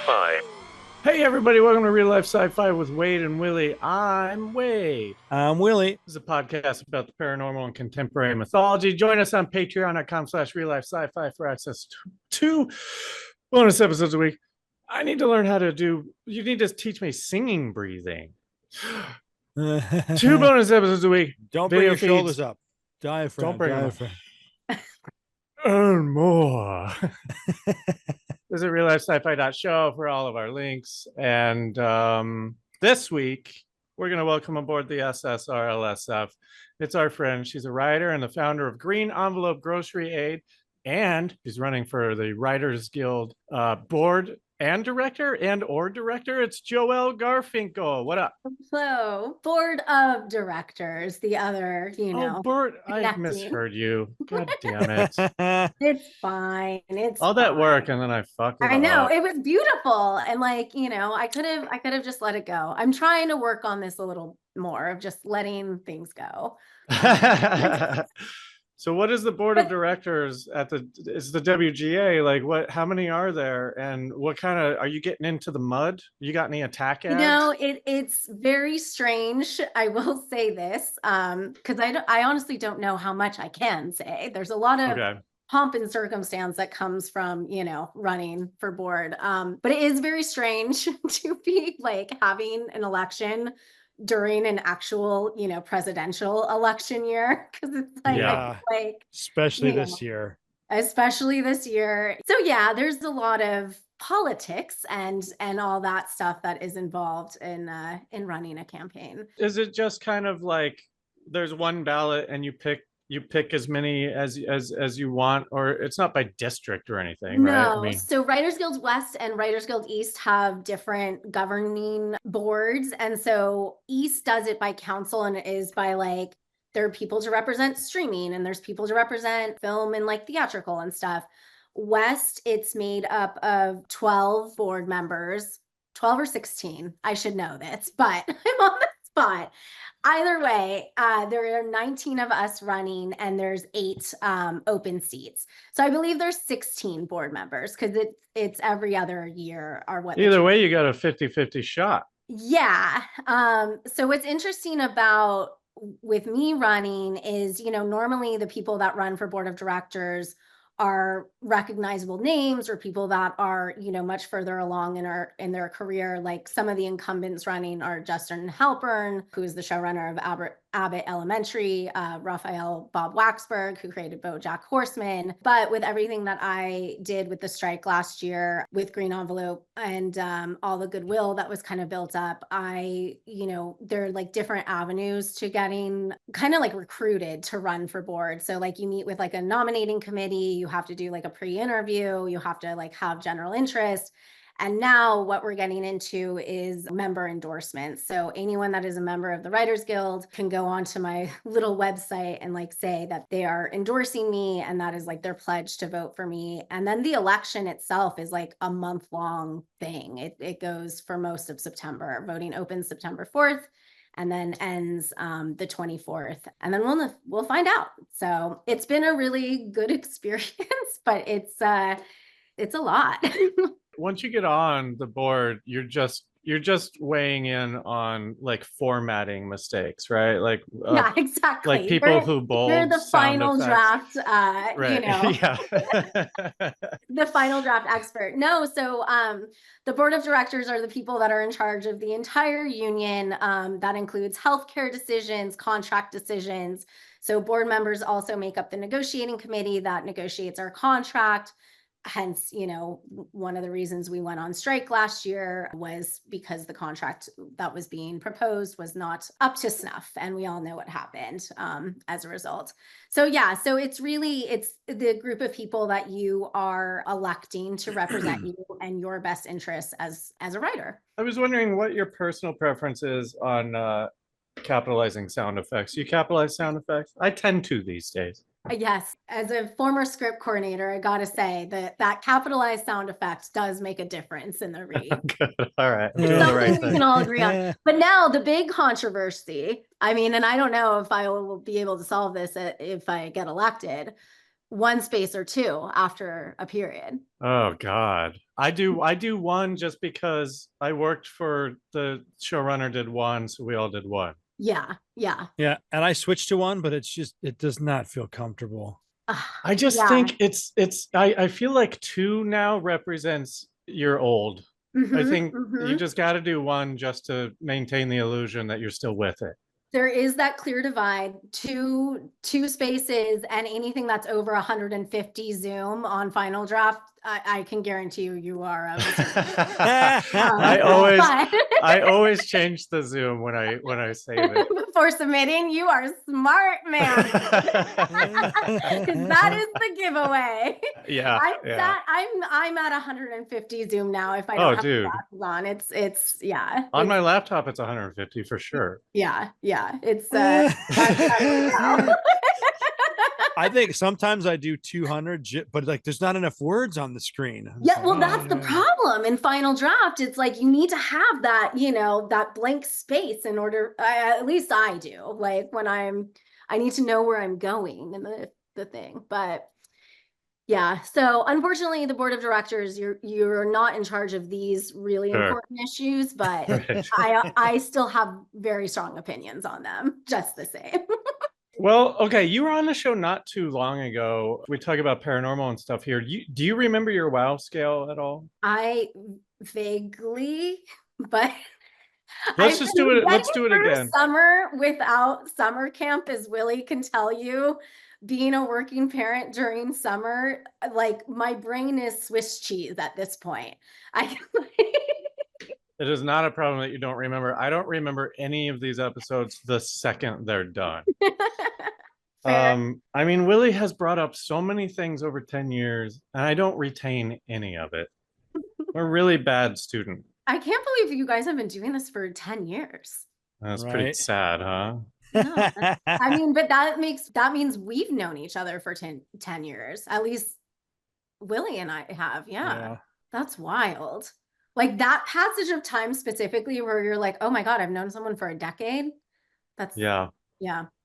Sci-Fi. Hey everybody, welcome to Real Life Sci-Fi with Wade and Willie. I'm Wade. I'm Willie. This is a podcast about the paranormal and contemporary mythology. Join us on patreon.com/reallifesci-fi for access to two bonus episodes a week. I need to learn how to you need to teach me singing breathing. Two bonus episodes a week. Don't bring your shoulders up. Diaphragm. Don't bring diaphragm. And more. Visit RealLifeSciFi.show for all of our links. And this week, we're going to welcome aboard the SSRLSF. It's our friend. She's a writer and the founder of Green Envelope Grocery Aid. And she's running for the Writers Guild board and director. It's Joelle Garfinkel. What up? Hello. Board of directors, the other, Oh, board. I misheard you. God damn it. It's fine. It's all that work and then I fucked it I know. up. It was beautiful. And I could have just let it go. I'm trying to work on this a little more of just letting things go. So what is the board of directors it's the WGA? Like how many are there and what kind of, are you getting into the mud? You got any attack ads? It's very strange. I will say this, because I honestly don't know how much I can say. There's a lot of pomp and circumstance that comes from, running for board. But it is very strange to be like having an election during an actual, presidential election year, because it's especially this year. So yeah, there's a lot of politics and all that stuff that is involved in running a campaign. Is it just kind of like there's one ballot and you pick as many as you want, or it's not by district or anything, right? No. So Writers Guild West and Writers Guild East have different governing boards. And so East does it by council, and it is by there are people to represent streaming and there's people to represent film and theatrical and stuff. West, it's made up of 12 board members, 12 or 16. I should know this, but I'm on the spot. Either way, there are 19 of us running and there's 8 open seats. So I believe there's 16 board members because it's every other year or what. Either way, you got a 50-50 shot. Yeah. So what's interesting about with me running is, normally the people that run for board of directors are recognizable names or people that are, much further along in their career. Like some of the incumbents running are Justin Halpern, who is the showrunner of Abbott Elementary, Raphael Bob Waxberg, who created BoJack Horseman. But with everything that I did with the strike last year with Green Envelope and all the goodwill that was kind of built up, there are different avenues to getting kind of recruited to run for board. So you meet with a nominating committee, you have to do a pre-interview, you have to have general interest. And now what we're getting into is member endorsements. So anyone that is a member of the Writers Guild can go onto my little website and say that they are endorsing me, and that is their pledge to vote for me. And then the election itself is a month-long thing. It goes for most of September. Voting opens September 4th and then ends the 24th. And then we'll find out. So it's been a really good experience, but it's a lot. Once you get on the board, you're just weighing in on formatting mistakes, right? Yeah, exactly. People who bold. You're the final effects. draft, right. Yeah. The final draft expert. No, so the board of directors are the people that are in charge of the entire union. That includes healthcare decisions, contract decisions. So board members also make up the negotiating committee that negotiates our contract. Hence, one of the reasons we went on strike last year was because the contract that was being proposed was not up to snuff. And we all know what happened as a result. So yeah, so it's the group of people that you are electing to represent you and your best interests as a writer. I was wondering what your personal preference is on capitalizing sound effects. You capitalize sound effects? I tend to these days. Yes, as a former script coordinator, I gotta say that capitalized sound effects does make a difference in the read. Good. All right, I'm doing the right thing. We can all agree on. But now the big controversy, and I don't know if I will be able to solve this if I get elected, one space or two after a period. Oh God. I do one just because I worked for the showrunner did one, so we all did one. Yeah. Yeah. Yeah. And I switched to one, but it does not feel comfortable. I just think I feel like two now represents you're old. I think you just got to do one just to maintain the illusion that you're still with it. There is that clear divide, two spaces, and anything that's over 150 Zoom on final draft, I can guarantee you are. I always change the Zoom when I save it before submitting. You are smart, man. That is the giveaway. Yeah, I'm at 150 Zoom now. If I don't have glasses on, it's yeah. On my laptop, it's 150 for sure. Yeah. It's I think sometimes I do 200, but like there's not enough words on the screen. Yeah, well, that's the problem in final draft. It's like you need to have that, that blank space in order. At least I do. Like when I need to know where I'm going in the thing. But yeah, so unfortunately, the board of directors, you're not in charge of these really important issues, but I still have very strong opinions on them, just the same. Well, okay, you were on the show not too long ago. We talk about paranormal and stuff here. Do you remember your WoW scale at all? I vaguely, but let's do it again. Summer without summer camp, as Willie can tell you, being a working parent during summer, like my brain is Swiss cheese at this point. It is not a problem that you don't remember. I don't remember any of these episodes the second they're done. I mean, Willie has brought up so many things over 10 years, and I don't retain any of it. We're a really bad student. I can't believe you guys have been doing this for 10 years. That's pretty sad, huh? No, I mean, but that means we've known each other for 10 years. At least Willie and I have. Yeah. That's wild. Like that passage of time specifically where you're like, oh my God, I've known someone for a decade. That's yeah.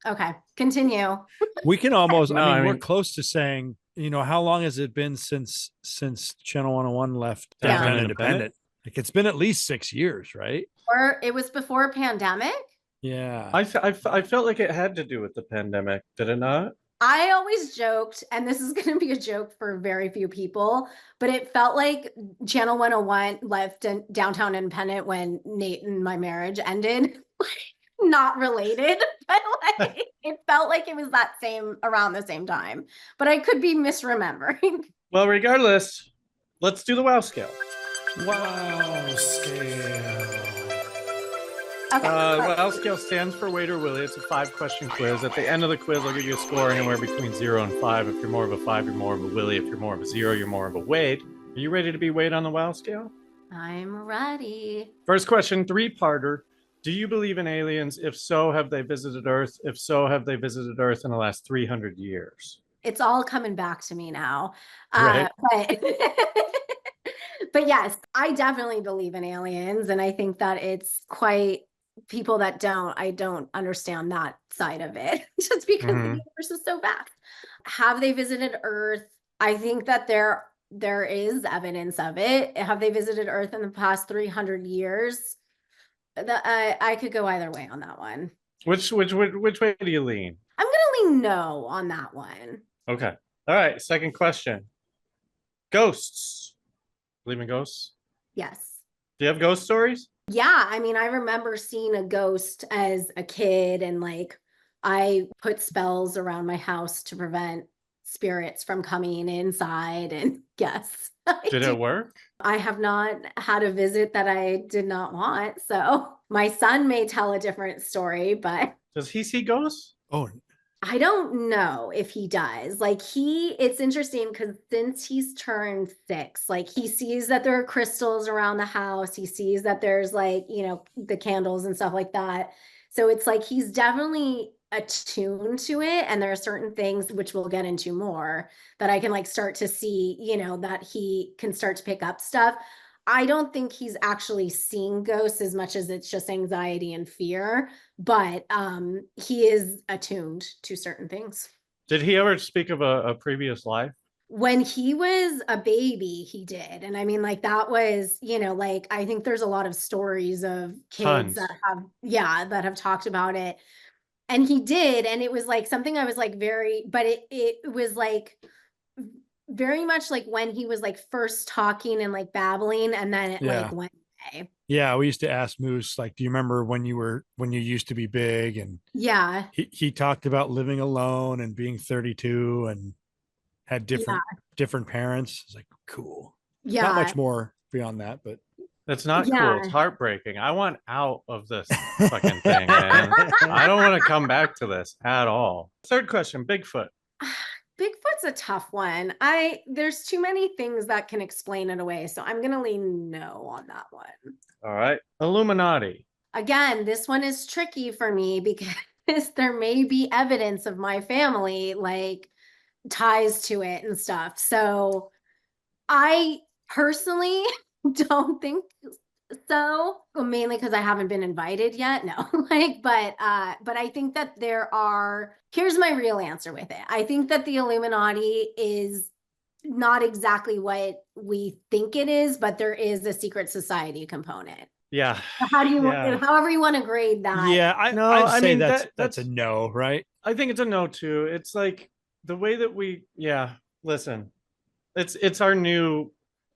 Okay. Continue. We can almost, I mean, we're close to saying, how long has it been since Channel 101 left Downtown Independent? Like it's been at least 6 years, right? Or it was before a pandemic. Yeah. I felt like it had to do with the pandemic. Did it not? I always joked, and this is going to be a joke for very few people, but it felt like Channel 101 left Downtown Independent when Nate and my marriage ended. Not related, but like it felt like it was around the same time, but I could be misremembering. Well, regardless, let's do the WoW scale. WoW scale. Okay. WoW scale stands for Wade or Willie. It's a 5-question quiz. At the end of the quiz, I'll give you a score anywhere between 0 and 5. If you're more of a 5, you're more of a Willie. If you're more of a 0, you're more of a Wade. Are you ready to be Wade on the WoW scale? I'm ready. First question, 3-parter. Do you believe in aliens? If so, have they visited Earth? If so, have they visited Earth in the last 300 years? It's all coming back to me now. Right. But yes, I definitely believe in aliens. And I think that it's quite people that I don't understand that side of it just because the universe is so vast. Have they visited Earth? I think that there is evidence of it. Have they visited Earth in the past 300 years? I could go either way on that one. Which way do you lean? I'm gonna lean no on that one. Okay. All right. Second question. Ghosts. Believe in ghosts? Yes. Do you have ghost stories? Yeah. I mean, I remember seeing a ghost as a kid, and like I put spells around my house to prevent spirits from coming inside. And yes. Did it work? I have not had a visit that I did not want. So my son may tell a different story, but does he see ghosts? Oh, I don't know if he does. Like it's interesting because since he's turned 6, like he sees that there are crystals around the house. He sees that there's like, the candles and stuff like that. So it's like he's definitely attuned to it. And there are certain things which we'll get into more that I can like start to see, that he can start to pick up stuff. I don't think he's actually seeing ghosts as much as it's just anxiety and fear, but he is attuned to certain things. Did he ever speak of a previous life? When he was a baby, he did. And I mean, like that was, like I think there's a lot of stories of kids that have talked about it. And he did. And it was like something I was like but it was like very much like when he was like first talking and like babbling, and then it like went away. Yeah, we used to ask Moose, like, do you remember when you used to be big? And yeah, he talked about living alone and being 32 and had different parents. It's like, cool. Yeah. Not much more beyond that, but that's not cool. It's heartbreaking. I want out of this fucking thing, man. I don't want to come back to this at all. Third question, Bigfoot. Bigfoot's a tough one. There's too many things that can explain it away, so I'm gonna lean no on that one. All right. Illuminati. Again, this one is tricky for me because there may be evidence of my family like ties to it and stuff. So I personally don't think so, mainly because I haven't been invited yet. No, but I think that here's my real answer with it. I think that the Illuminati is not exactly what we think it is, but there is a secret society component. Yeah. However you want to grade that. Yeah, I'd say that's a no, right? I think it's a no too. It's like the way that listen, it's our new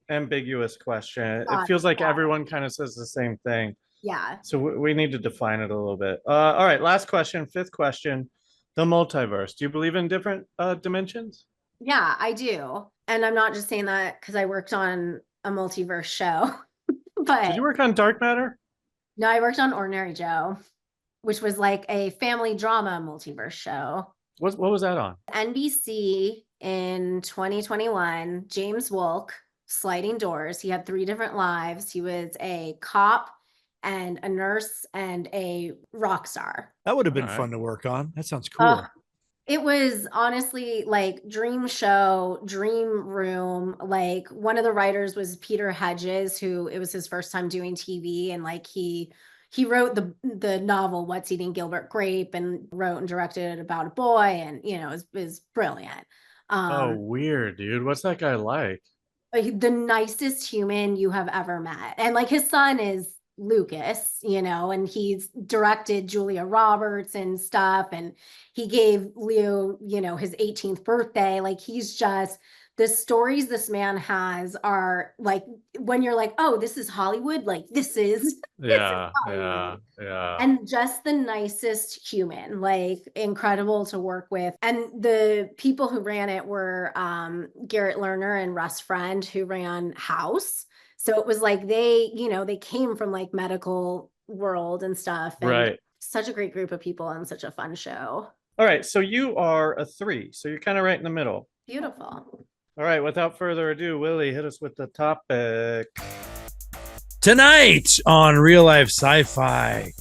ambiguous question. It feels like everyone kind of says the same thing. Yeah. So we need to define it a little bit. All right, last question, fifth question. The multiverse. Do you believe in different dimensions? Yeah, I do. And I'm not just saying that because I worked on a multiverse show. But did you work on Dark Matter? No, I worked on Ordinary Joe, which was like a family drama multiverse show. What was that on? NBC in 2021, James Wolk, Sliding Doors. He had 3 different lives. He was a cop and a nurse and a rock star. That would have been fun to work on. That sounds cool. It was honestly like dream show, dream room. Like one of the writers was Peter Hedges, who it was his first time doing TV. And like he wrote the novel, What's Eating Gilbert Grape, and wrote and directed it about a boy. And, it was brilliant. Weird, dude. What's that guy like? The nicest human you have ever met. And like his son is Lucas, and he's directed Julia Roberts and stuff. And he gave Leo, his 18th birthday. Like he's just, the stories this man has are like, when you're like, oh, this is Hollywood. Like this is Hollywood. And just the nicest human, like incredible to work with. And the people who ran it were Garrett Lerner and Russ Friend, who ran House. So it was like they came from like medical world and stuff. And right. Such a great group of people and such a fun show. All right. So you are a 3. So you're kind of right in the middle. Beautiful. All right. Without further ado, Willie, hit us with the topic. Tonight on Real Life Sci-Fi,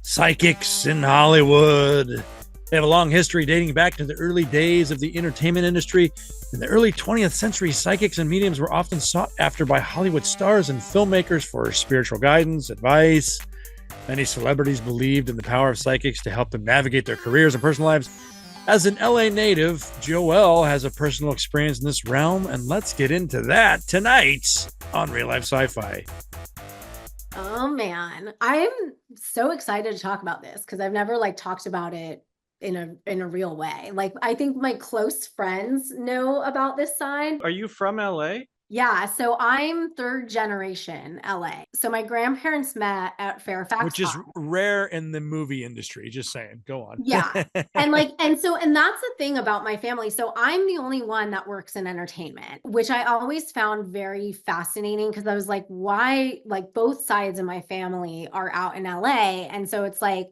psychics in Hollywood. They have a long history dating back to the early days of the entertainment industry. In the early 20th century, psychics and mediums were often sought after by Hollywood stars and filmmakers for spiritual guidance, advice. Many celebrities believed in the power of psychics to help them navigate their careers and personal lives. As an LA native, Joelle has a personal experience in this realm, and let's get into that tonight on Real Life Sci-Fi. Oh man, I'm so excited to talk about this because I've never like talked about it in a real way. Like I think my close friends know about this side. Are you from LA? Yeah, so I'm 3rd generation LA. So my grandparents met at Fairfax, which is rare in the movie industry. Just saying. Go on. Yeah. And that's the thing about my family. So I'm the only one that works in entertainment, which I always found very fascinating because I was like, why? Like both sides of my family are out in LA. And so it's like,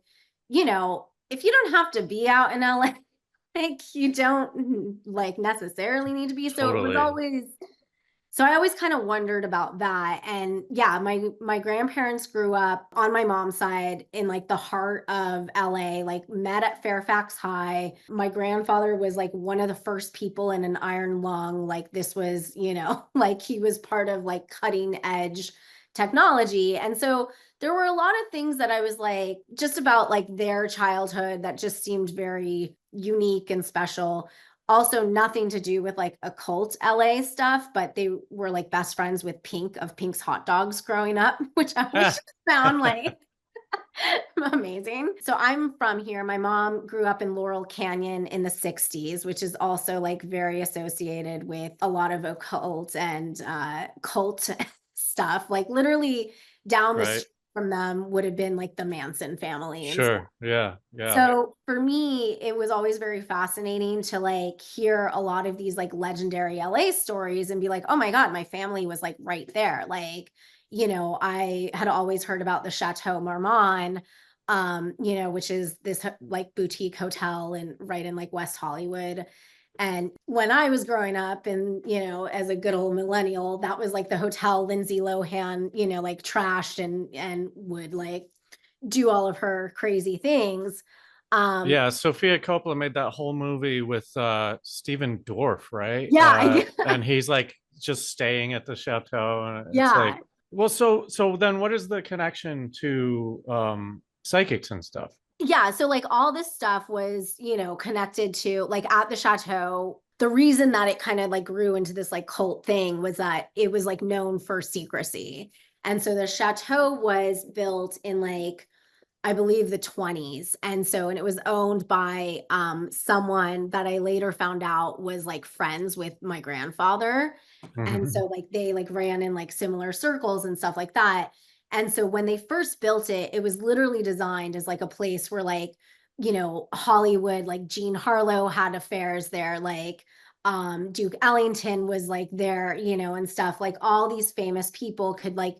if you don't have to be out in LA, like you don't like necessarily need to be. So Totally. It was always. So I always kind of wondered about that. And yeah, my grandparents grew up on my mom's side in like the heart of LA, like met at Fairfax High. My grandfather was like one of the first people in an iron lung. Like this was, like he was part of like cutting edge technology. And so there were a lot of things that I was like, just about like their childhood that just seemed very unique and special. Also nothing to do with like occult LA stuff, but they were like best friends with Pink of Pink's Hot Dogs growing up, which I always just found like amazing. So I'm from here. My mom grew up in Laurel Canyon in the 60s, which is also like very associated with a lot of occult and cult stuff. Like literally down the Right. street from them would have been like the Manson family and stuff. Sure. Yeah. Yeah. So for me, it was always very fascinating to like hear a lot of these like legendary LA stories and be like, oh my God, my family was like right there. Like, I had always heard about the Chateau Marmont, which is this like boutique hotel right in like West Hollywood. And when I was growing up and, as a good old millennial, that was like the hotel Lindsay Lohan, like trashed and would like do all of her crazy things. Yeah, Sophia Coppola made that whole movie with Stephen Dorff, right? Yeah. And he's like just staying at the chateau, and it's Yeah. like, well, so then what is the connection to psychics and stuff? Yeah. So like all this stuff was, connected to like at the chateau. The reason that it kind of like grew into this like cult thing was that it was like known for secrecy. And so the chateau was built in like, I believe the 20s. And it was owned by someone that I later found out was like friends with my grandfather. And so like they like ran in like similar circles and stuff like that. And so when they first built it, it was literally designed as like a place where like, Hollywood, like Jean Harlow had affairs there, like Duke Ellington was like there, and stuff. Like all these famous people could like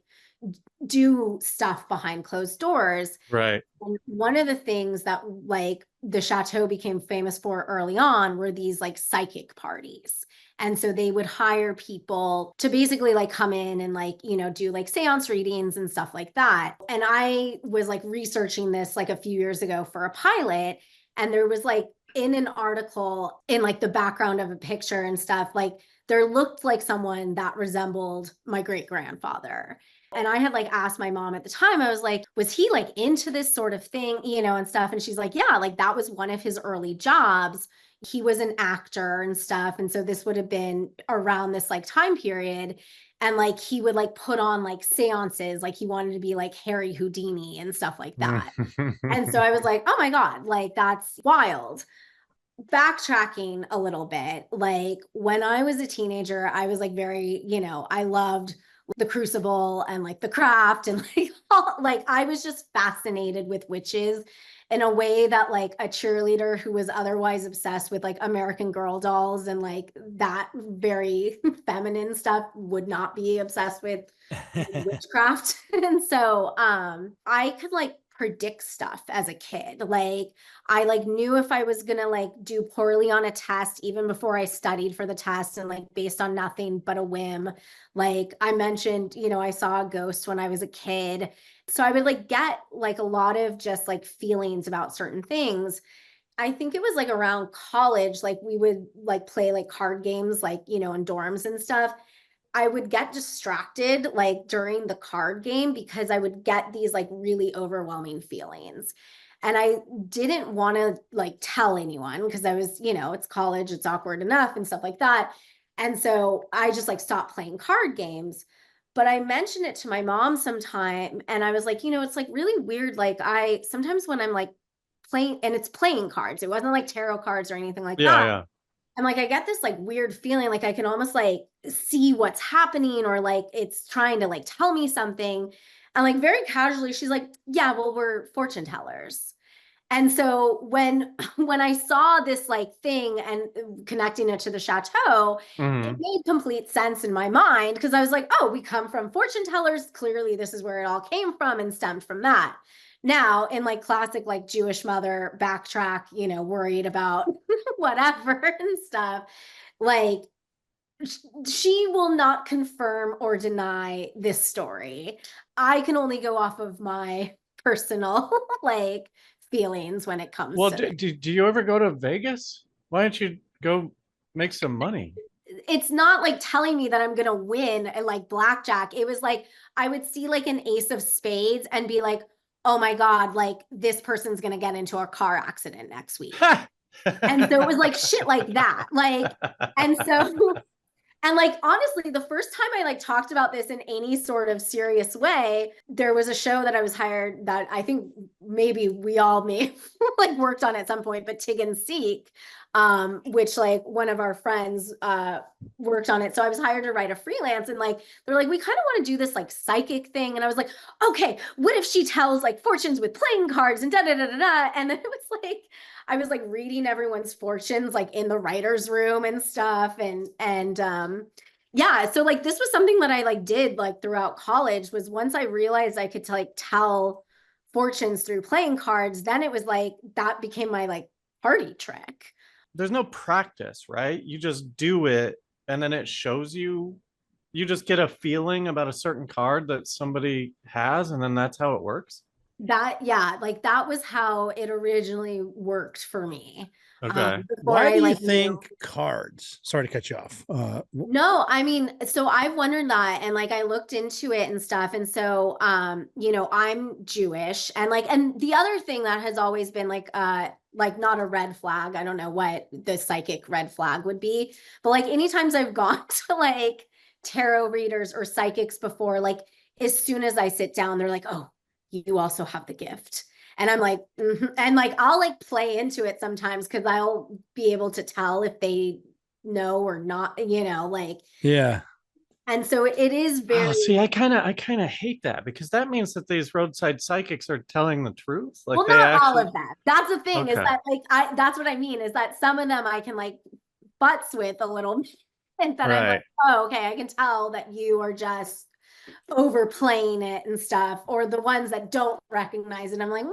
do stuff behind closed doors. Right. And one of the things that like the chateau became famous for early on were these like psychic parties. And so they would hire people to basically like come in and like, do like seance readings and stuff like that. And I was like researching this like a few years ago for a pilot. And there was like in an article in like the background of a picture and stuff, like there looked like someone that resembled my great grandfather. And I had like asked my mom at the time, I was like, was he like into this sort of thing, and stuff? And she's like, yeah, like that was one of his early jobs. He was an actor and stuff. And so this would have been around this like time period. And like he would like put on like seances, like he wanted to be like Harry Houdini and stuff like that. And so I was like, oh my God, like that's wild. Backtracking a little bit, like when I was a teenager, I was like very, I loved the Crucible and like the Craft and like I was just fascinated with witches in a way that like a cheerleader who was otherwise obsessed with like American Girl dolls and like that very feminine stuff would not be obsessed with witchcraft. And so I could like predict stuff as a kid. Like I like knew if I was gonna like do poorly on a test even before I studied for the test, and like based on nothing but a whim. Like I mentioned, I saw a ghost when I was a kid. So I would like get like a lot of just like feelings about certain things. I think it was like around college, like we would like play like card games, like, in dorms and stuff. I would get distracted like during the card game because I would get these like really overwhelming feelings. And I didn't want to like tell anyone because I was, it's college, it's awkward enough and stuff like that. And so I just like stopped playing card games. But I mentioned it to my mom sometime and I was like, it's like really weird. Like I sometimes when I'm like playing, and it's playing cards, it wasn't like tarot cards or anything like that. Yeah. And like I get this like weird feeling, like I can almost like see what's happening or like it's trying to like tell me something. And like very casually, she's like, yeah, well, we're fortune tellers. And so when I saw this like thing and connecting it to the chateau, it made complete sense in my mind because I was like, oh, we come from fortune tellers. Clearly, this is where it all came from and stemmed from that. Now, in like classic like Jewish mother backtrack, worried about whatever and stuff, like she will not confirm or deny this story. I can only go off of my personal like feelings when it comes Well, to do you ever go to Vegas? Why don't you go make some money? it's not like telling me that I'm gonna win at like blackjack. It was like I would see like an ace of spades and be like, oh my God, like this person's gonna get into a car accident next week. And so it was like shit like that. Like, and so, and like, honestly, the first time I like talked about this in any sort of serious way, there was a show that I was hired that I think maybe we all may like worked on at some point, but Tig and Seek, which like one of our friends worked on it. So I was hired to write a freelance, and like, they're like, we kind of want to do this like psychic thing. And I was like, okay, what if she tells like fortunes with playing cards and da da da da da? And then it was like, I was like reading everyone's fortunes like in the writer's room and stuff. And yeah, so like this was something that I like did like throughout college. Was once I realized I could like tell fortunes through playing cards, then it was like that became my like party trick. There's no practice, right? You just do it and then it shows you. You just get a feeling about a certain card that somebody has, and then that's how it works. That, yeah, like that was how it originally worked for me. Okay. Before Why I do you like think cards? Sorry to cut you off. No, I mean, so I've wondered that, and like I looked into it and stuff. And so you know, I'm Jewish, and like, and the other thing that has always been like not a red flag. I don't know what the psychic red flag would be, but like anytime I've gone to like tarot readers or psychics before, like as soon as I sit down, they're like, "Oh, you also have the gift." And I'm like, and like I'll like play into it sometimes because I'll be able to tell if they know or not, you know, like, Yeah. and so it is very, Oh, see, I kind of hate that, because that means that these roadside psychics are telling the truth. Like well, they not all actually. of that. That's the thing, is Okay. that like that's what I mean, is that some of them I can like butts with a little and then I'm like, Right. oh, okay, I can tell that you are just overplaying it and stuff, or the ones that don't recognize it. I'm like,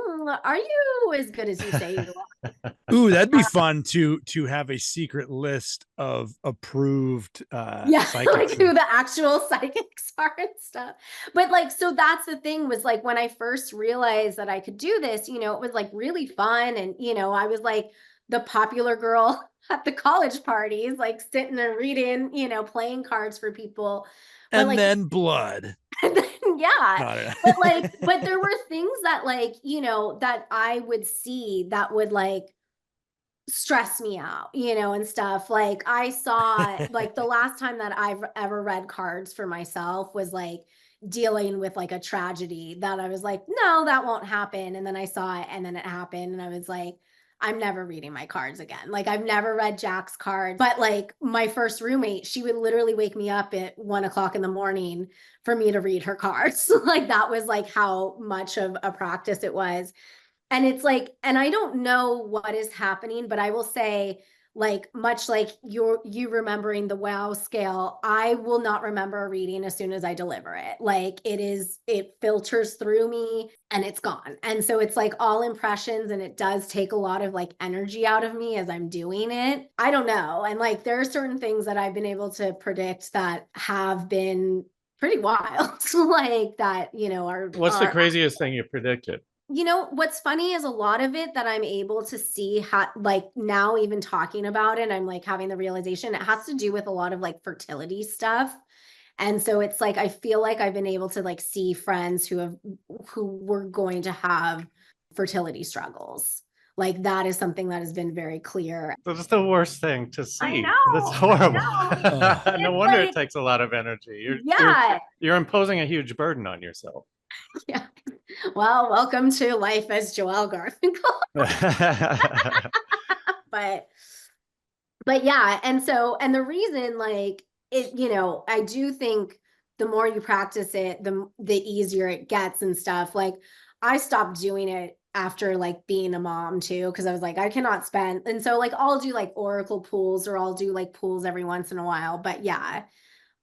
are you as good as you say you Ooh, that'd be fun to have a secret list of approved yeah, like psychics. who the actual psychics are and stuff. But like, so that's the thing, was like when I first realized that I could do this, you know, it was like really fun. And, you know, I was like the popular girl at the college parties, like sitting and reading, you know, playing cards for people. But And like, then blood. and then, yeah. No, I don't know. But like, but there were things that like, you know, that I would see that would like stress me out, you know, and stuff. Like I saw like the last time that I've ever read cards for myself was like dealing with like a tragedy that I was like, no, that won't happen. And then I saw it and then it happened. And I was like, I'm never reading my cards again. Like I've never read Jack's cards, but like my first roommate, she would literally wake me up at 1 o'clock in the morning for me to read her cards. Like that was like how much of a practice it was. And it's like, and I don't know what is happening, but I will say, like, much like you remembering the wow scale, I will not remember a reading as soon as I deliver it. Like it filters through me and it's gone. And so it's like all impressions, and it does take a lot of like energy out of me as I'm doing it. I don't know. And like there are certain things that I've been able to predict that have been pretty wild, like that, you know, What's the are craziest thing you predicted? you know, what's funny is a lot of it that I'm able to see how, like now even talking about it, I'm like having the realization it has to do with a lot of like fertility stuff. And so it's like I feel like I've been able to like see friends who were going to have fertility struggles. Like that is something that has been very clear. That's the worst thing to I see. That's know. I horrible. know. No It's wonder it like, takes a lot of energy. yeah. You're imposing a huge burden on yourself. Yeah. Well, welcome to life as Joelle Garfinkel. but yeah, and so, and the reason like it, you know, I do think the more you practice it, the easier it gets and stuff. Like I stopped doing it after like being a mom too, because I was like, I cannot spend, and so like I'll do like oracle pools, or I'll do like pools every once in a while. But yeah,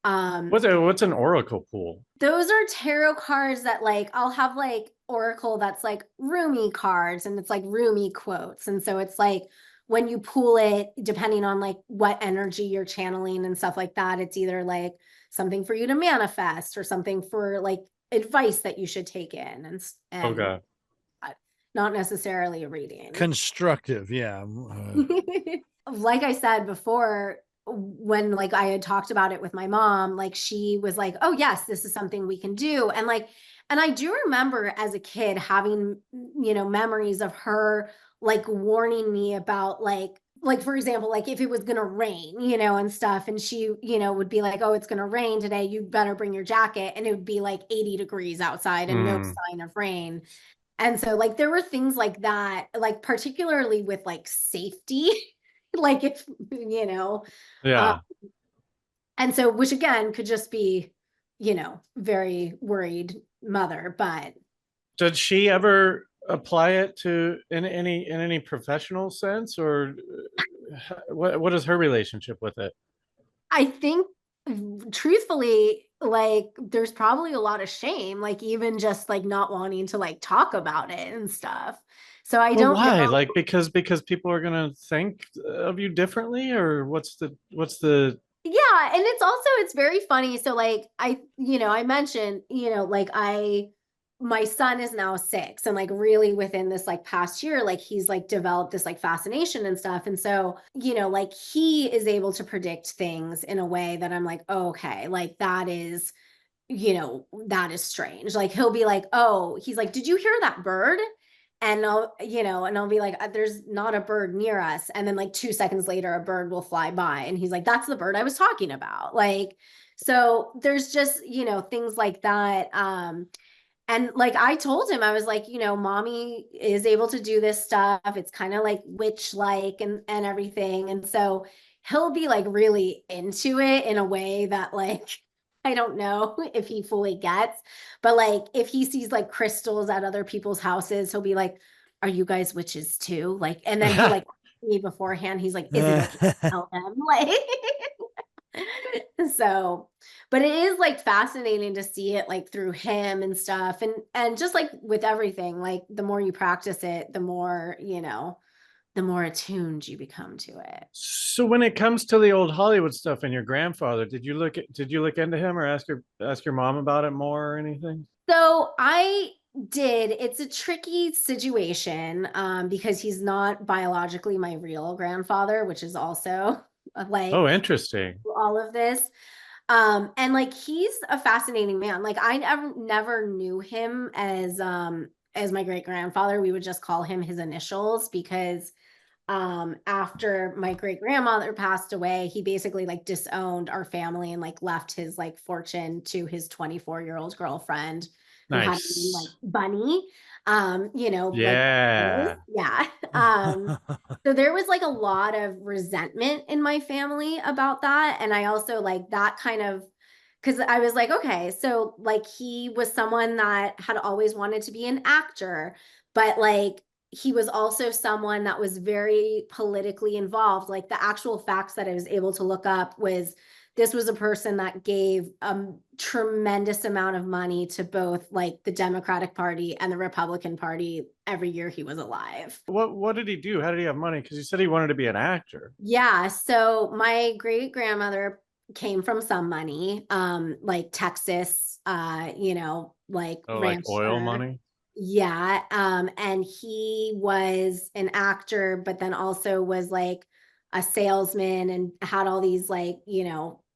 What's an oracle pool? those are tarot cards that like I'll have like oracle that's like roomy cards, and it's like roomy quotes. And so it's like when you pull it, depending on like what energy you're channeling and stuff like that, it's either like something for you to manifest or something for like advice that you should take in, and Okay. not necessarily a reading. Constructive, yeah. Like I said before, when like I had talked about it with my mom, like she was like, oh yes, this is something we can do. And like, And I do remember as a kid having, memories of her like warning me about like for example, like if it was gonna rain, and stuff, and she, would be like, "Oh, it's gonna rain today. You better bring your jacket." And it would be like 80 degrees outside and no Mm, sign of rain. And so like there were things like that, like particularly with like safety, like if, uh, yeah. and so which again could just be, very worried mother, but Did she ever apply it to in any professional sense, or what is her relationship with it? I think truthfully, like there's probably a lot of shame, like even just like not wanting to like talk about it and stuff. So I Well, don't know. why? Like because people are gonna think of you differently, or what's the Yeah, and it's very funny. So like I mentioned, like my son is now 6, and like really within this like past year, like he's like developed this like fascination and stuff. And so, like he is able to predict things in a way that I'm like, oh, okay, like that is strange. Like he'll be like, "Oh," he's like, "Did you hear that bird?" And I'll be like, "There's not a bird near us." And then like 2 seconds later, a bird will fly by, and he's like, "That's the bird I was talking about." Like, so there's just, things like that. And like I told him, I was like, mommy is able to do this stuff. It's kind of like witch-like and everything. And so he'll be like really into it in a way that like I don't know if he fully gets, but like if he sees like crystals at other people's houses, he'll be like, "Are you guys witches too?" Like, and then he'll like me beforehand. He's like, "Is it okay to tell them?" Like, so, but it is like fascinating to see it like through him and stuff. And just like with everything, like the more you practice it, the more attuned you become to it. So when it comes to the old Hollywood stuff and your grandfather, did you look into him or ask your mom about it more or anything? So I did. It's a tricky situation because he's not biologically my real grandfather, which is also like Oh, interesting. all of this. And like he's a fascinating man. Like I never knew him as my great grandfather. We would just call him his initials because after my great grandmother passed away, he basically like disowned our family and like left his like fortune to his 24-year-old girlfriend who had a name like Nice. Bunny. Like Yeah. yeah. So there was like a lot of resentment in my family about that. And I also like that kind of because I was like, okay, so like he was someone that had always wanted to be an actor, but like he was also someone that was very politically involved. Like the actual facts that I was able to look up was this was a person that gave a tremendous amount of money to both like the Democratic Party and the Republican Party every year he was alive. What did he do? How did he have money? Because he said he wanted to be an actor. Yeah, so my great grandmother came from some money, like Texas, like Oh, like oil rancher. money? Yeah, and he was an actor, but then also was like a salesman and had all these like,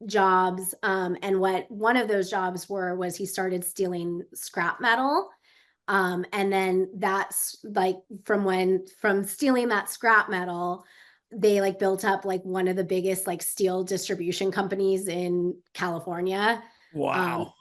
jobs. And what one of those jobs was he started stealing scrap metal. And then that's like from stealing that scrap metal, they like built up like one of the biggest like steel distribution companies in California. Um, Wow.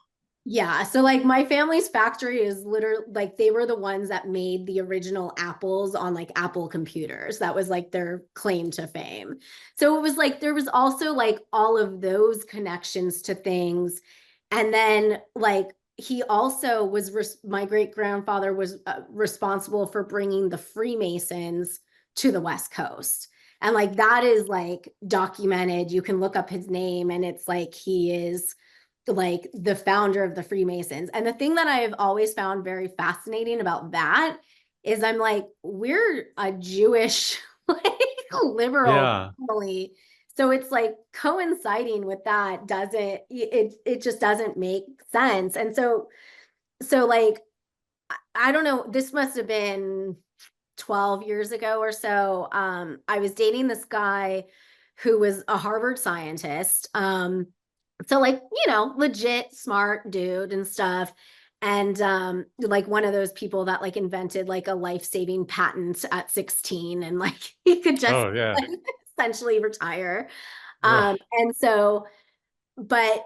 yeah, so like my family's factory is literally like they were the ones that made the original apples on like Apple computers. That was like their claim to fame. So it was like there was also like all of those connections to things. And then like he also was my great grandfather was responsible for bringing the Freemasons to the West Coast. And like that is like documented. You can look up his name and it's like he is like the founder of the Freemasons. And the thing that I've always found very fascinating about that is I'm like, we're a Jewish, like liberal Yeah. family. So it's like coinciding with that doesn't it just doesn't make sense. And so like I don't know, this must have been 12 years ago or so. I was dating this guy who was a Harvard scientist. So like, legit smart dude and stuff. And like one of those people that like invented like a life-saving patent at 16 and like he could just Oh yeah. like, essentially retire. Ugh. And so, but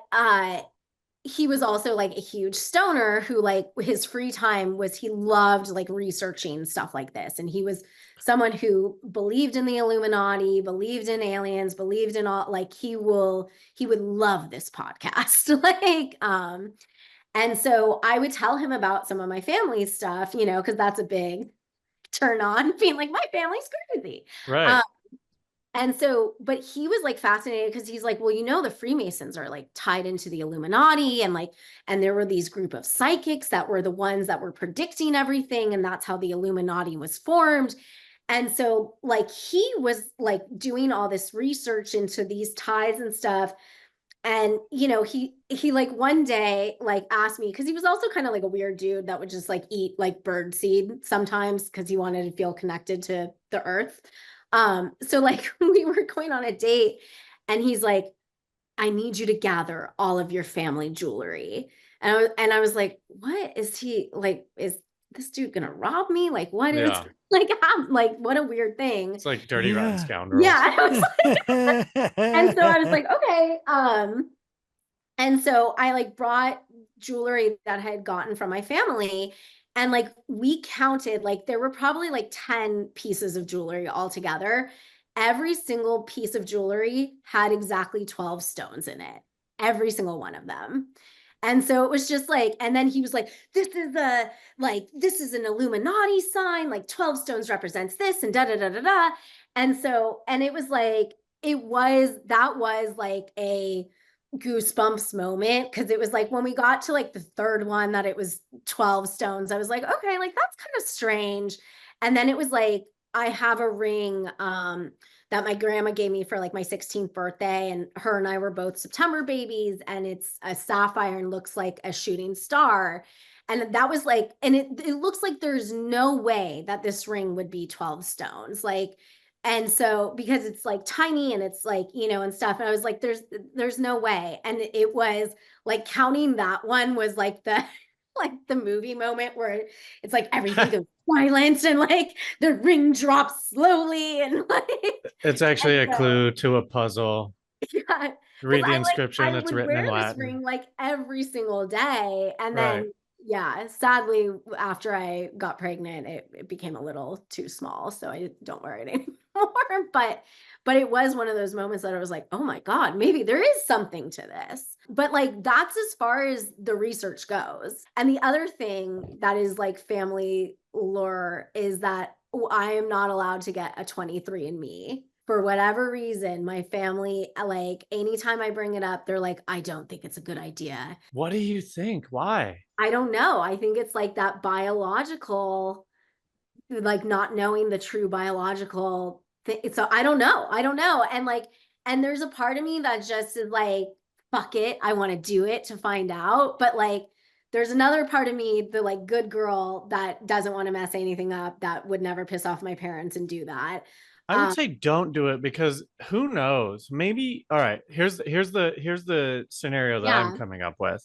he was also like a huge stoner who like his free time was he loved like researching stuff like this. And he was someone who believed in the Illuminati, believed in aliens, believed in all like he would love this podcast. Like and so I would tell him about some of my family stuff, you know, because that's a big turn on, being like, my family's crazy. Right. And so, but he was like fascinated because he's like, well, you know, the Freemasons are like tied into the Illuminati and like, and there were these group of psychics that were the ones that were predicting everything. And that's how the Illuminati was formed. And so like he was like doing all this research into these ties and stuff. And you know, he like one day like asked me because he was also kind of like a weird dude that would just like eat like bird seed sometimes because he wanted to feel connected to the earth. So like we were going on a date and he's like, I need you to gather all of your family jewelry. And I was like, what is he like? Is this dude gonna rob me? Like, what is Yeah. like, like, what a weird thing. It's like dirty rotten Yeah. scoundrels. Yeah. I was and so I was like, okay. And so I like brought jewelry that I had gotten from my family. And like we counted, like there were probably like 10 pieces of jewelry altogether. Every single piece of jewelry had exactly 12 stones in it, every single one of them. And so it was just like, and then he was like, this is an Illuminati sign, like 12 stones represents this and da da da da da. And so, and it was like, that was like a goosebumps moment because it was like when we got to like the third one that it was 12 stones, I was like, okay, like that's kind of strange. And then it was like, I have a ring that my grandma gave me for like my 16th birthday, and her and I were both September babies, and it's a sapphire and looks like a shooting star. And that was like, and it looks like there's no way that this ring would be 12 stones. Like, and so because it's like tiny and it's like, you know, and stuff. And I was like, there's no way. And it was like counting that one was like the like the movie moment where it's like everything goes silent and like the ring drops slowly and like It's actually and a so clue to a puzzle. yeah, because Read the inscription. I It's would written in wear this Latin. ring like every single day, and Right. then yeah, sadly after I got pregnant, it became a little too small, so I don't wear it anymore. But it was one of those moments that I was like, oh my God, maybe there is something to this. But like that's as far as the research goes. And the other thing that is like family lore is that I am not allowed to get a 23andMe. For whatever reason, my family, like anytime I bring it up, they're like, I don't think it's a good idea. What do you think? Why? I don't know. I think it's like that biological, like not knowing the true biological thing. So I don't know. I don't know. And like, and there's a part of me that just is like, fuck it. I want to do it to find out. But like, there's another part of me, the like good girl that doesn't want to mess anything up, that would never piss off my parents and do that. I would say don't do it because who knows? Maybe all right, here's the scenario that I'm Yeah. coming up with.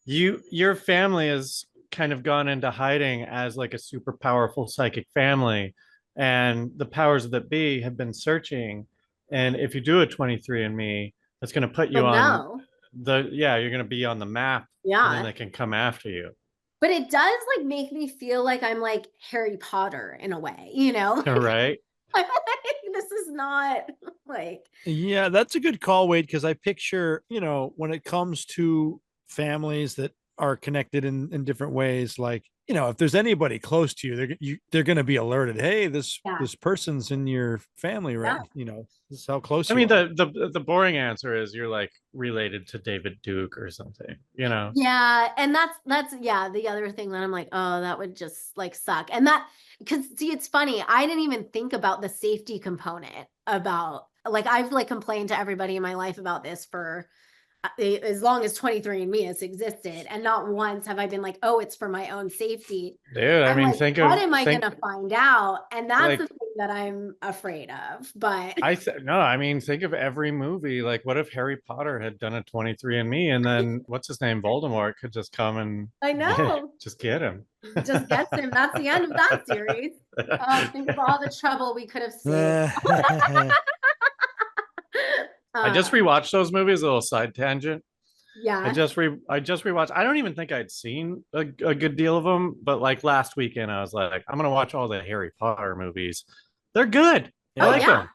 Your family has kind of gone into hiding as like a super powerful psychic family, and the powers that be have been searching. And if you do a 23andMe, that's going to put you Well, on no. you're going to be on the map, and then Yeah. they can come after you. But it does like make me feel like I'm like Harry Potter in a way, you know? Right? I'm like, this is not like, Yeah, that's a good call, Wade, because I picture, when it comes to families that are connected in different ways, like, if there's anybody close to they're going to be alerted. Hey, this yeah, this person's in your family, right? yeah. This is how close I you mean, are. the boring answer is you're like related to David Duke or something, you know? Yeah, and that's yeah, the other thing that I'm like, oh, that would just like suck. And that because see, it's funny, I didn't even think about the safety component about like I've like complained to everybody in my life about this for as long as 23andMe has existed, and not once have I been like, oh, it's for my own safety. Dude, I I'm mean, like, what am I gonna find out? And that's the like, thing that I'm afraid of. But no, I mean, think of every movie. Like, what if Harry Potter had done a 23andMe, and then what's his name, Voldemort, could just come and I know, just get him. just gets him. That's the end of that series. Think of all the trouble we could have saved. I just Um, rewatched those movies. A little side tangent. yeah. I just rewatched. I don't even think I'd seen a good deal of them, but like last weekend, I was like, I'm gonna watch all the Harry Potter movies. They're good. I Oh like yeah. them.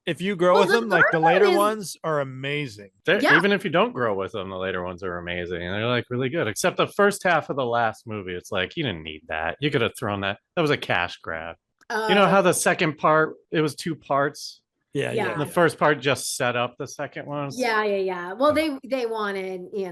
If you grow Well, with the them, like the third one later is ones are amazing. They're, yeah. even if you don't grow with them, the later ones are amazing. They're like really good. Except the first half of the last movie, it's like you didn't need that. You could have thrown that. That was a cash grab. You know how Oh the second part, it was two parts, Yeah, yeah, and the yeah. first part just set up the second one. Yeah. Well, they wanted, they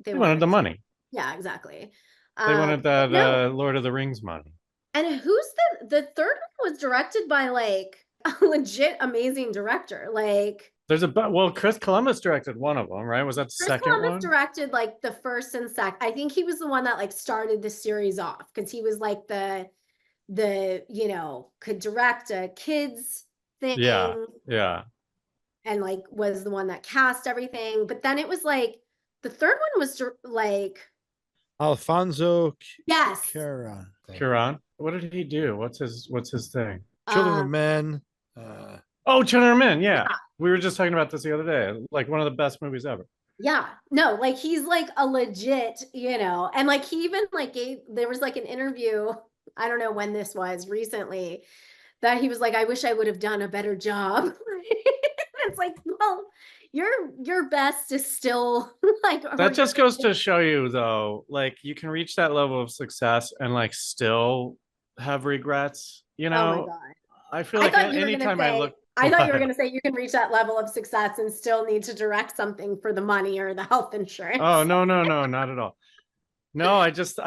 They wanted the money. Yeah, exactly. They wanted But that no. Lord of the Rings money. And who's the third one was directed by like a legit amazing director. Like There's a well, Chris Columbus directed one of them, right? Was that the Chris second Columbus one? directed like the first and second. I think he was the one that like started the series off because he was like the could direct a kids Yeah, thing yeah. and like was the one that cast everything. But then it was like the third one was like Alfonso yes. Cuarón. Cuarón. What did he do? What's his thing? Children of Um Men. Oh, Children of Men. Yeah. yeah. We were just talking about this the other day. Like one of the best movies ever. Yeah, no, like he's like a legit, and like he even like there was like an interview, I don't know when this was recently, that he was like, I wish I would have done a better job. It's like, well, your best is still like That just goes to show you though, like you can reach that level of success and like still have regrets, oh my God. I feel I like thought you were gonna anytime I say, look I thought you were gonna say you can reach that level of success and still need to direct something for the money or the health insurance. Oh, no, not at all. No, it's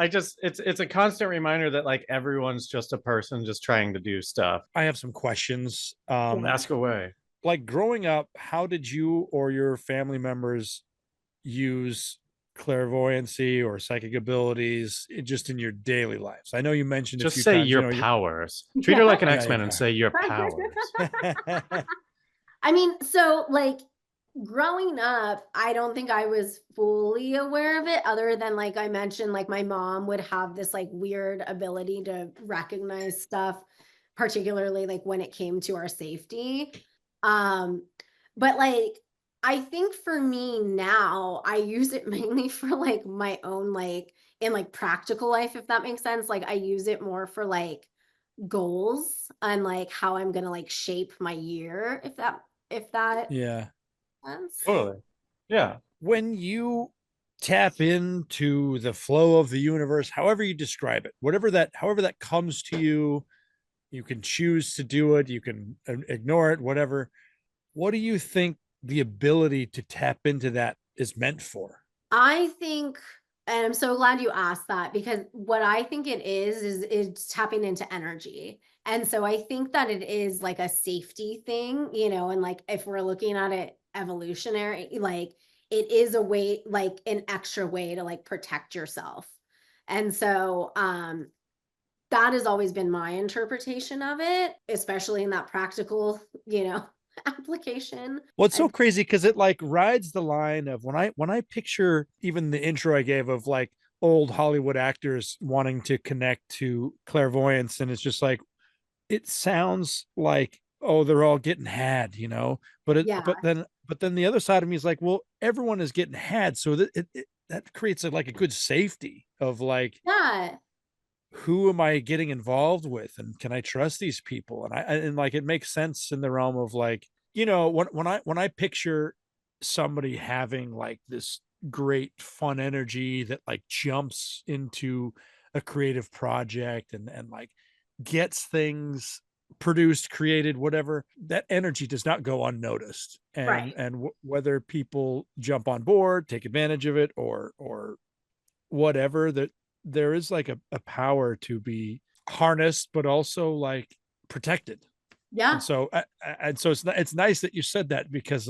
a constant reminder that like everyone's just a person just trying to do stuff. I have some questions. Ask away. Like growing up, how did you or your family members use clairvoyancy or psychic abilities just in your daily lives? I know you mentioned Just a few say times, your powers. Treat her like an X-Men and say your powers. I mean, so like growing up, I don't think I was fully aware of it, other than like I mentioned, like my mom would have this like weird ability to recognize stuff, particularly like when it came to our safety. But like I think for me now, I use it mainly for like my own like in like practical life, if that makes sense. Like I use it more for like goals and like how I'm gonna like shape my year, if that Yeah. sense. Totally. Yeah. When you tap into the flow of the universe, however you describe it, however that comes to you, you can choose to do it, you can ignore it, whatever. What do you think the ability to tap into that is meant for? I think, and I'm so glad you asked that, because what I think it is it's tapping into energy. And so I think that it is like a safety thing, and like if we're looking at it evolutionary, like it is a way, like an extra way to like protect yourself. And so that has always been my interpretation of it, especially in that practical, application. Well, it's so crazy because it like rides the line of when I picture even the intro I gave of like old Hollywood actors wanting to connect to clairvoyance, and it's just like it sounds like, oh, they're all getting had, but Yeah. but then the other side of me is like, well, everyone is getting had, so that creates like a good safety of like, Yeah. who am I getting involved with, and can I trust these people? And like it makes sense in the realm of like, when I picture somebody having like this great fun energy that like jumps into a creative project and like gets things produced, created, whatever, that energy does not go unnoticed. Right. And whether people jump on board, take advantage of it, or whatever, that there is like a power to be harnessed, but also like protected. Yeah. And so it's nice that you said that, because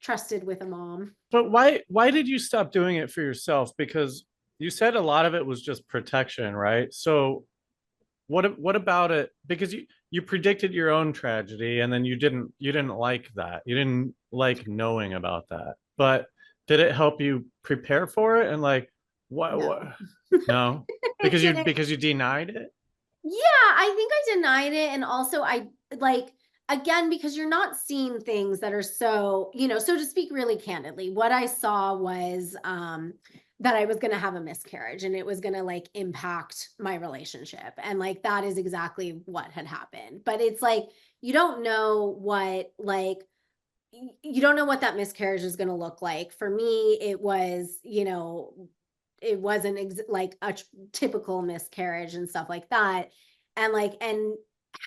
trusted with a mom. But why did you stop doing it for yourself? Because you said a lot of it was just protection, right? So what about it? Because you predicted your own tragedy, and then you didn't like that. You didn't like knowing about that. But did it help you prepare for it? And like what No. no? It didn't. Because you denied it? Yeah, I think I denied it. And also I like, again, because you're not seeing things that are so, so to speak really candidly, what I saw was that I was going to have a miscarriage and it was going to like impact my relationship. And like that is exactly what had happened. But it's like you don't know what like you don't know what that miscarriage is going to look like. For me, it was, it wasn't like a typical miscarriage and stuff like that. And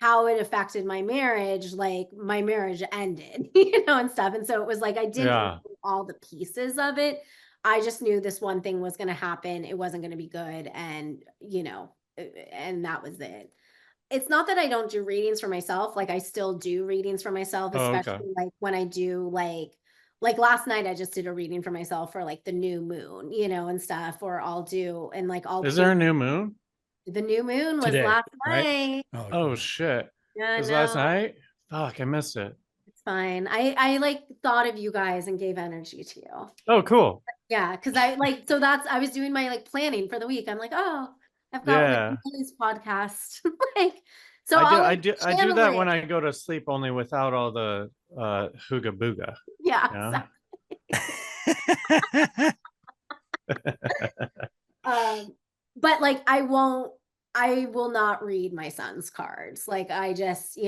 how it affected my marriage, like my marriage ended, and stuff. And so it was like, I didn't know Yeah. all the pieces of it. I just knew this one thing was going to happen. It wasn't going to be good. And, and that was it. It's not that I don't do readings for myself. Like I still do readings for myself, Oh, okay. especially like when I do like last night I just did a reading for myself for like the new moon, and stuff, or I'll do and like I'll Is there a paint. new moon? The new moon was Today, last right? night. Oh, Oh shit. Yeah, It was last no, night? Fuck, I missed it. it's fine. I like thought of you guys and gave energy to you. Oh, cool. Yeah, because I like so that's I was doing my like planning for the week. I'm like, oh, I've got Yeah. Willie's podcast. like so I do I'll I like do I do channel that it. when I go to sleep, only without all the hooga booga. Yeah. Yeah. Um, but like I will not read my son's cards. Like I just,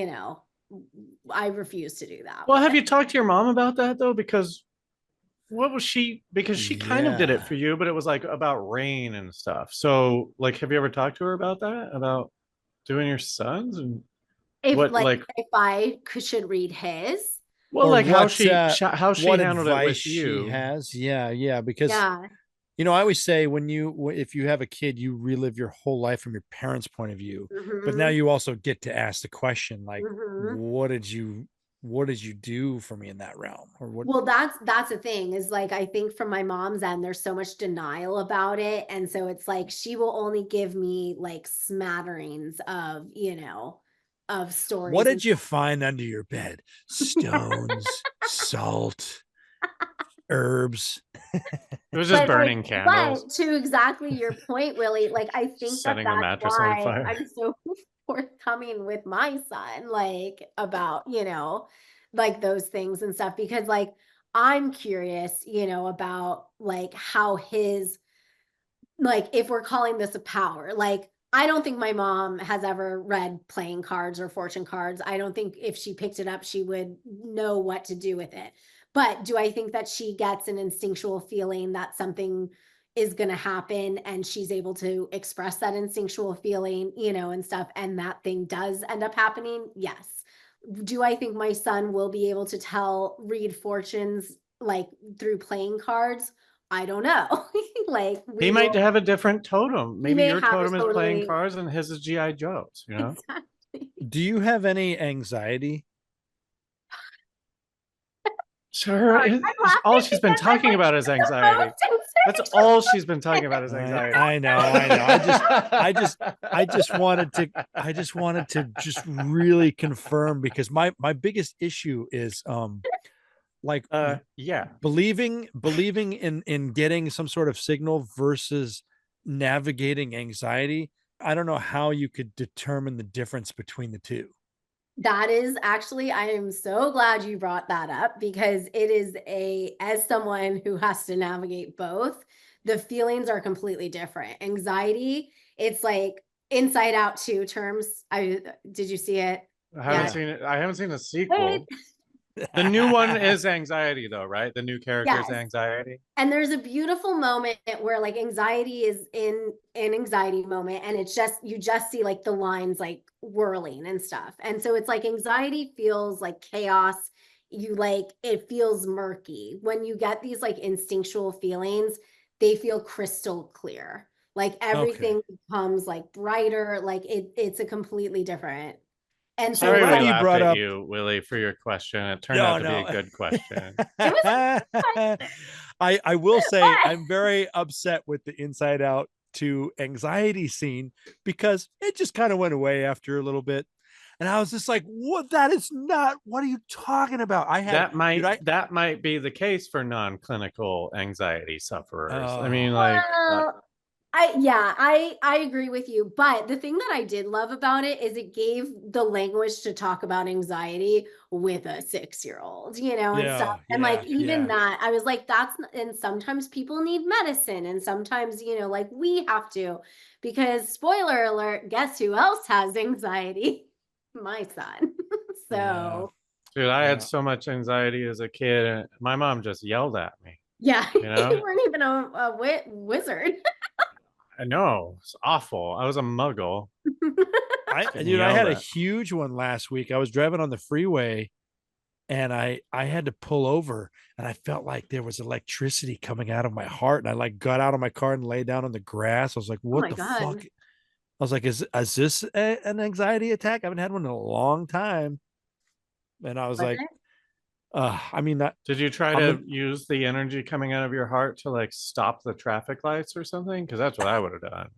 I refuse to do that Well, with have it. you talked to your mom about that though? Because what was she, because she kind of did it Yeah. for you, but it was like about rain and stuff. So like have you ever talked to her about that? About doing your sons and If what like like if I should read his, well Or like how she what handled it advice with she you. has. Yeah, yeah. Because yeah. I always say if you have a kid, you relive your whole life from your parents' point of view. But now Hmm. you also get to ask the question, like, Hmm. what did you do for me in that realm? Or what Well, that's the thing is like I think from my mom's end, there's so much denial about it. And so it's like she will only give me like smatterings of, of what stories and did you find under your bed? Stones, salt, herbs. It was just but like burning candles, but to exactly your point, Willie, like I think that setting the that's mattress on why fire. I'm so forthcoming with my son, like about, like those things and stuff, because like I'm curious, about like how his like if we're calling this a power, like I don't think my mom has ever read playing cards or fortune cards. I don't think if she picked it up, she would know what to do with it. But do I think that she gets an instinctual feeling that something is going to happen and she's able to express that instinctual feeling, and stuff, and that thing does end up happening? Yes. Do I think my son will be able to read fortunes like through playing cards? I don't know. like He we might will have a different totem. he Maybe may your have a totem is playing totally cards and his is GI Joes, you know. exactly. Do you have any anxiety? Sure. Sorry, I'm All laughing she's been because I'm talking like about is the anxiety. most That's insane. all she's been talking about is I anxiety. I know, I know. I just wanted to just really confirm, because my biggest issue is like Yeah. believing in getting some sort of signal versus navigating anxiety. I don't know how you could determine the difference between the two. That is actually, I am so glad you brought that up because it is as someone who has to navigate both, the feelings are completely different. Anxiety, it's like inside out two terms. Did you see it? I haven't Yeah. Yeah. seen it. I haven't seen the Wait. sequel. The new one is anxiety though, right? The new character is Yes. anxiety. And there's a beautiful moment where like anxiety is in an anxiety moment and it's just you just see like the lines like whirling and stuff. And so it's like anxiety feels like chaos. You like it feels murky. When you get these like instinctual feelings, they feel crystal clear. Like Okay. everything becomes like brighter, like it's a completely different. And so Sorry, glad we you laughed brought at up- you, Willie, for your question. It turned No, out to be no. a good question. it was a I will say What? I'm very upset with the Inside Out 2 anxiety scene because it just kind of went away after a little bit. And I was just like, what? That is not, what are you talking about? I had, That might be the case for non-clinical anxiety sufferers. I mean, oh, like, Well, I agree with you. But the thing that I did love about it is it gave the language to talk about anxiety with a 6-year-old, and stuff. And like even that, I was like, and sometimes people need medicine, and sometimes, like we have to, because spoiler alert, guess who else has anxiety? My son. So dude, I had yeah. so much anxiety as a kid, and my mom just yelled at me. yeah, You know, you weren't even a wizard. I know it's awful. I was a muggle. Getting I yelled had a at. huge one last week. I was driving on the freeway and I had to pull over and I felt like there was electricity coming out of my heart. And I like got out of my car and lay down on the grass. I was like, Oh what my the God. fuck? I was like, is this an anxiety attack? I haven't had one in a long time. And I was Was like, it? I mean, that Did you try I'm to use the energy coming out of your heart to like stop the traffic lights or something? Because that's what I would have done.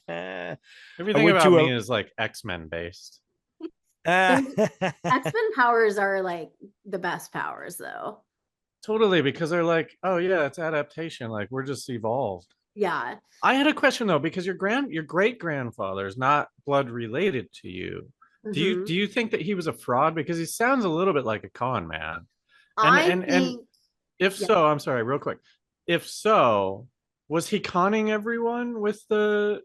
I Everything went about to me is like X-Men based. Those a X-Men powers are like the best powers though. Totally, because they're like, oh yeah, it's adaptation. Like we're just evolved. Yeah. I had a question though, because your great grandfather is not blood related to you. Hmm. Do you think that he was a fraud? Because he sounds a little bit like a con man. And I and and think, if yeah. so, I'm sorry, real quick. If so, was he conning everyone with the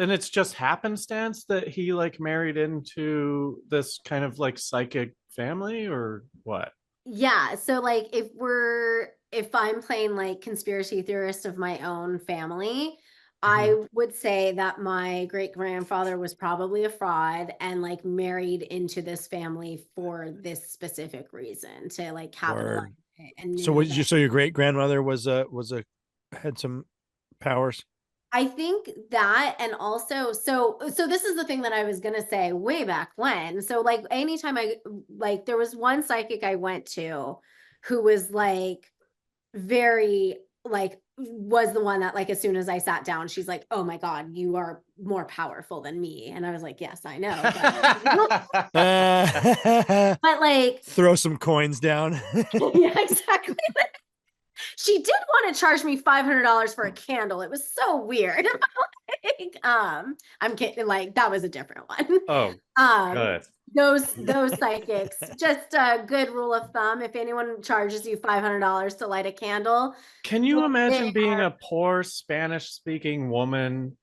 and it's just happenstance that he like married into this kind of like psychic family or what? Yeah. So like if I'm playing like conspiracy theorist of my own family, Mhm. I would say that my great grandfather was probably a fraud and like married into this family for this specific reason to like capitalize word. it and So knew what that. so your great grandmother was a had some powers? I think that, and also so this is the thing that I was gonna say way back when. So like anytime I like there was one psychic I went to who was like very like was the one that like as soon as I sat down, she's like, "Oh my God, you are more powerful than me." And I was like, "Yes, I know." But like, Throw some coins down. yeah, exactly. She did want to charge me $500 for a candle. It was so weird. Like, I'm kidding. Like that was a different one. Oh, Um, good. those psychics. Just a good rule of thumb: if anyone charges you $500 to light a candle, Can you they imagine being are. a poor Spanish speaking woman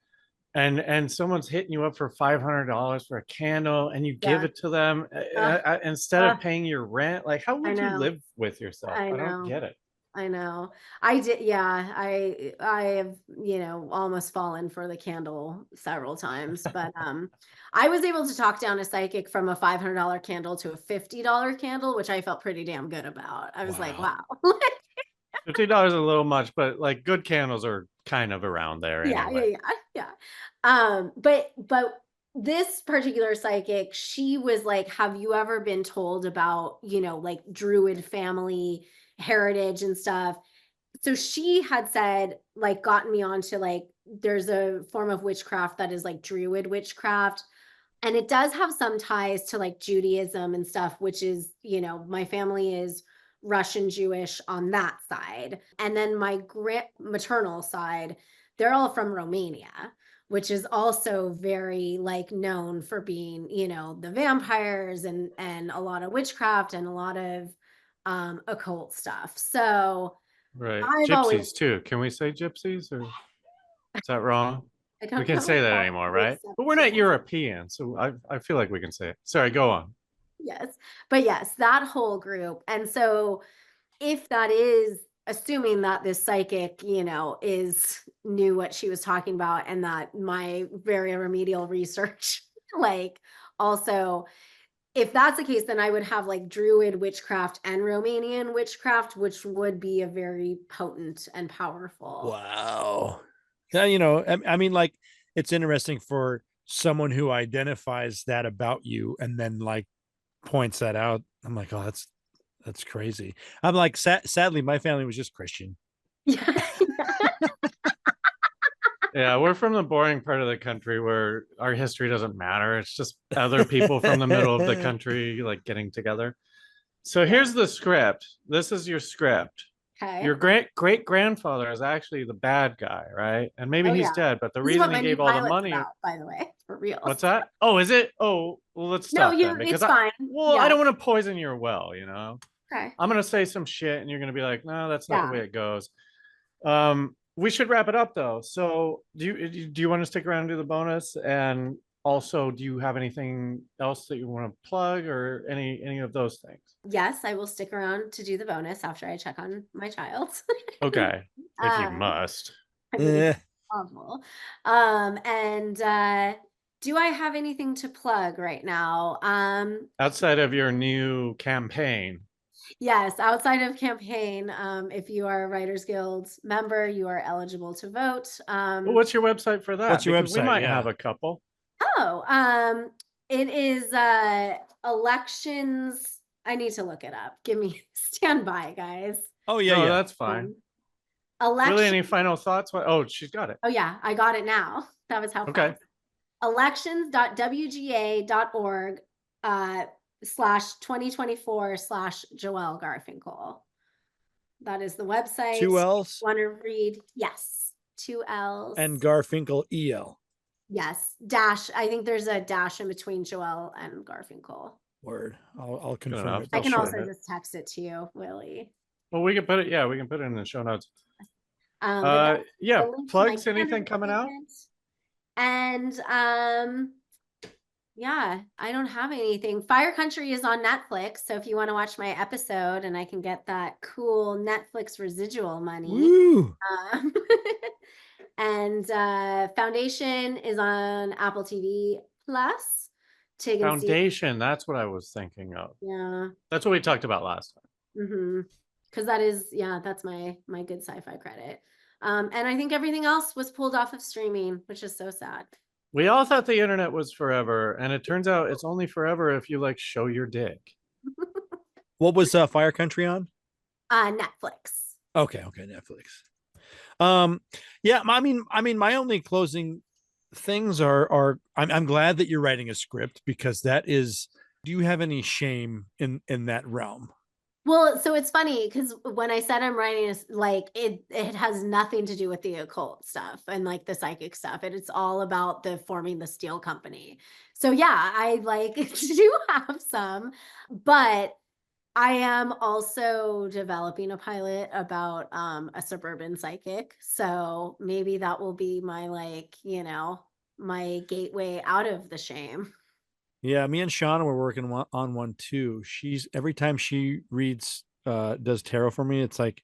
and someone's hitting you up for $500 for a candle and you give Yeah. it to them Uh, instead of paying your rent? Like, how I would you know. live with yourself? I I don't know. get it. I know. I did. Yeah. I have, almost fallen for the candle several times, but I was able to talk down a psychic from a $500 candle to a $50 candle, which I felt pretty damn good about. I was like, Wow. wow. $50 is a little much, but like good candles are kind of around there Yeah, yeah, anyway. yeah, yeah. But this particular psychic, she was like, "Have you ever been told about, like Druid family heritage and stuff?" So she had said, like, gotten me onto like, there's a form of witchcraft that is like Druid witchcraft, and it does have some ties to like Judaism and stuff, which is, my family is Russian Jewish on that side. And then my maternal side, they're all from Romania, which is also very like known for being, the vampires and a lot of witchcraft and a lot of occult stuff. So Right. I've always Gypsies too. Can we say gypsies or is that wrong? I We don't can know say if that that's anymore, the right? But we're not acceptance. European, so I feel like we can say it. Sorry, go on. Yes. But yes, that whole group. And so if that is assuming that this psychic, is knew what she was talking about and that my very remedial research, like also, if that's the case, then I would have like Druid witchcraft and Romanian witchcraft, which would be a very potent and powerful. Wow. Yeah, I mean, like it's interesting for someone who identifies that about you and then like points that out. I'm like, oh, that's crazy. I'm like, sadly, my family was just Christian. Yeah. Yeah, we're from the boring part of the country where our history doesn't matter. It's just other people from the middle of the country like getting together. So here's the script. This is your script. Okay. Your great grandfather is actually the bad guy, right? And maybe Oh, he's yeah. dead, but the This is what reason my he new gave all the pilot's money. about, by the way, for real. What's that? Oh, is it? Oh, well, let's No, stop then because it's fine. well, Yeah. I don't want to poison your well, you know. Okay. I'm gonna say some shit and you're gonna be like, no, that's not Yeah. the way it goes. We should wrap it up though. So do you want to stick around and do the bonus? And also, do you have anything else that you want to plug or any of those things? Yes, I will stick around to do the bonus after I check on my child. Okay, if you Um, must. I mean, it's awful. And do I have anything to plug right now? Outside of your new campaign. Yes, outside of campaign, if you are a Writers Guild member, you are eligible to vote. Well, what's your website for that? What's your Because we website? might Yeah. have a couple. It is elections. I need to look it up. Give me stand by, guys. Oh yeah, No, yeah. that's fine. Election. Really, any final thoughts? Oh, she's got it. Oh yeah, I got it now. That was how Okay. fast. Elections.wga.org /2024/Joelle Garfinkel. That is the website. 2 L's. Want to read? Yes. 2 L's. And Garfinkel EL. Yes. Dash. I think there's a dash in between Joelle and Garfinkel. Word. I'll confirm enough. it. I can Sure. also just text it to you, Willie. Well, we can put it. Yeah, we can put it in the show notes. But Yeah. the link to my Plugs. Anything coming out? statement. And yeah, I don't have anything. Fire Country is on Netflix, so if you want to watch my episode and I can get that cool Netflix residual money. Woo. And Foundation is on Apple TV Plus. Foundation. That's what I was thinking of. Yeah. That's what we talked about last time. Because that is, yeah, that's my good sci-fi credit. And I think everything else was pulled off of streaming, which is so sad. We all thought the internet was forever, and it turns out it's only forever if you like show your dick. What was Fire Country on? Netflix. Okay, Netflix. Yeah, I mean, my only closing things are I'm glad that you're writing a script because that is. Do you have any shame in that realm? Well, so it's funny because when I said I'm writing, like it has nothing to do with the occult stuff and like the psychic stuff. It's all about the forming the steel company. So yeah, I like do have some, but I am also developing a pilot about a suburban psychic. So maybe that will be my my gateway out of the shame. Yeah, me and Shauna were working on one too. She's every time she reads does tarot for me, it's like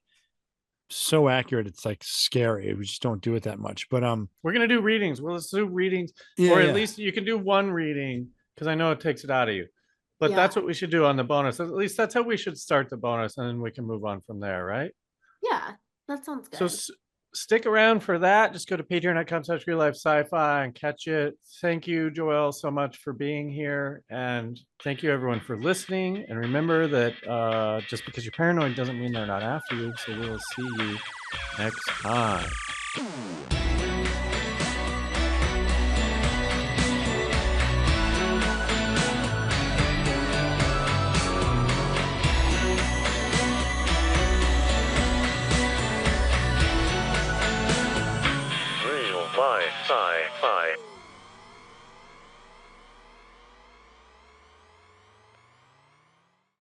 so accurate, it's like scary. We just don't do it that much. But we're gonna do readings. Well, let's do readings, yeah, or at least you can do one reading because I know it takes it out of you. But that's what we should do on the bonus. At least that's how we should start the bonus, and then we can move on from there, right? Yeah, that sounds good. So stick around for that. Just go to patreon.com/RealLifeSciFi and catch it. Thank you, Joelle, so much for being here. And thank you, everyone, for listening. And remember that just because you're paranoid doesn't mean they're not after you. So we'll see you next time.